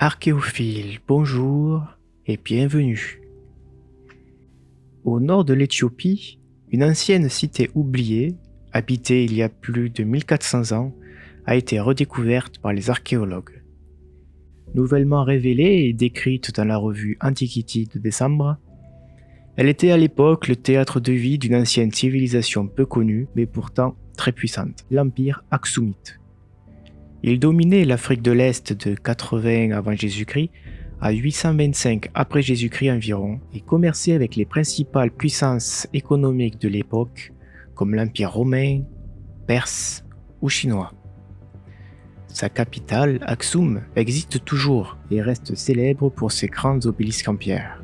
Archéophiles, bonjour et bienvenue. Au nord de l'Éthiopie, une ancienne cité oubliée, habitée il y a plus de 1400 ans, a été redécouverte par les archéologues. Nouvellement révélée et décrite dans la revue Antiquity de décembre, elle était à l'époque le théâtre de vie d'une ancienne civilisation peu connue, mais pourtant très puissante, l'Empire Aksumite. Il dominait l'Afrique de l'Est de 80 avant Jésus-Christ à 825 après Jésus-Christ environ et commerçait avec les principales puissances économiques de l'époque comme l'Empire romain, perse ou chinois. Sa capitale, Aksum, existe toujours et reste célèbre pour ses grands obélisques en pierre.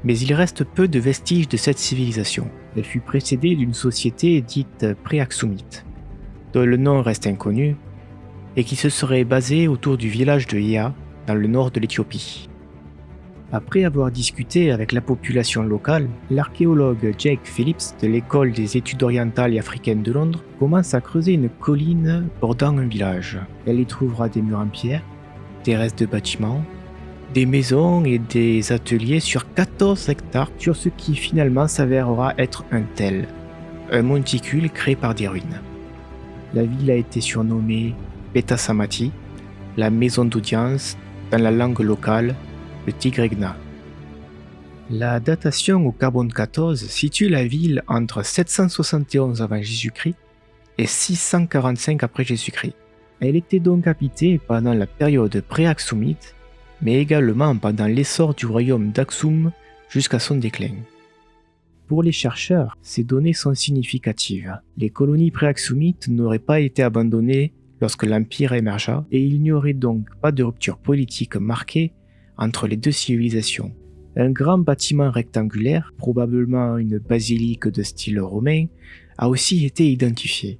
Mais il reste peu de vestiges de cette civilisation. Elle fut précédée d'une société dite pré-aksumite, dont le nom reste inconnu, et qui se serait basée autour du village de Yea, dans le nord de l'Éthiopie. Après avoir discuté avec la population locale, l'archéologue Jake Phillips de l'École des études orientales et africaines de Londres commence à creuser une colline bordant un village. Elle y trouvera des murs en pierre, des restes de bâtiments, des maisons et des ateliers sur 14 hectares sur ce qui finalement s'avérera être un tel, un monticule créé par des ruines. La ville a été surnommée Beta Samati, la maison d'audience, dans la langue locale, le Tigregna. La datation au carbone 14 situe la ville entre 771 avant Jésus-Christ et 645 après Jésus-Christ. Elle était donc habitée pendant la période pré-aksumite, mais également pendant l'essor du royaume d'Aksum jusqu'à son déclin. Pour les chercheurs, ces données sont significatives. Les colonies pré-aksumites n'auraient pas été abandonnées lorsque l'Empire émergea, et il n'y aurait donc pas de rupture politique marquée entre les deux civilisations. Un grand bâtiment rectangulaire, probablement une basilique de style romain, a aussi été identifié.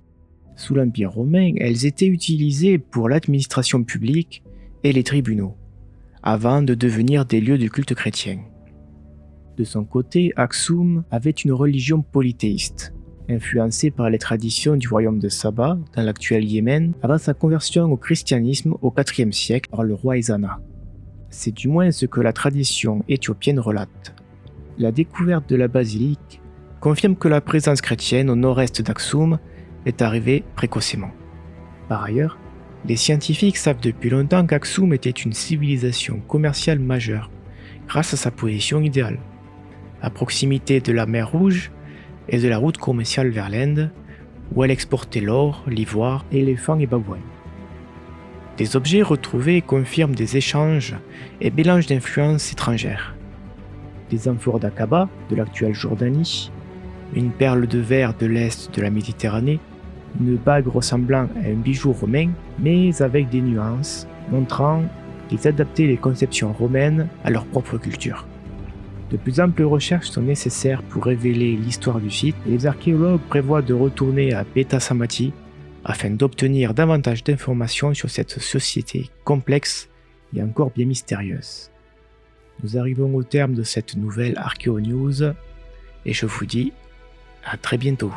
Sous l'Empire romain, elles étaient utilisées pour l'administration publique et les tribunaux, avant de devenir des lieux de culte chrétien. De son côté, Aksum avait une religion polythéiste, influencé par les traditions du royaume de Saba dans l'actuel Yémen avant sa conversion au christianisme au IVe siècle par le roi Ezana. C'est du moins ce que la tradition éthiopienne relate. La découverte de la basilique confirme que la présence chrétienne au nord-est d'Aksum est arrivée précocement. Par ailleurs, les scientifiques savent depuis longtemps qu'Aksum était une civilisation commerciale majeure grâce à sa position idéale, à proximité de la mer Rouge et de la route commerciale vers l'Inde, où elle exportait l'or, l'ivoire, éléphants et babouins. Des objets retrouvés confirment des échanges et mélanges d'influences étrangères. Des amphores d'Aqaba, de l'actuelle Jordanie, une perle de verre de l'est de la Méditerranée, une bague ressemblant à un bijou romain, mais avec des nuances, montrant qu'ils adaptaient les conceptions romaines à leur propre culture. De plus amples recherches sont nécessaires pour révéler l'histoire du site et les archéologues prévoient de retourner à Beta Samati afin d'obtenir davantage d'informations sur cette société complexe et encore bien mystérieuse. Nous arrivons au terme de cette nouvelle Archéo News et je vous dis à très bientôt.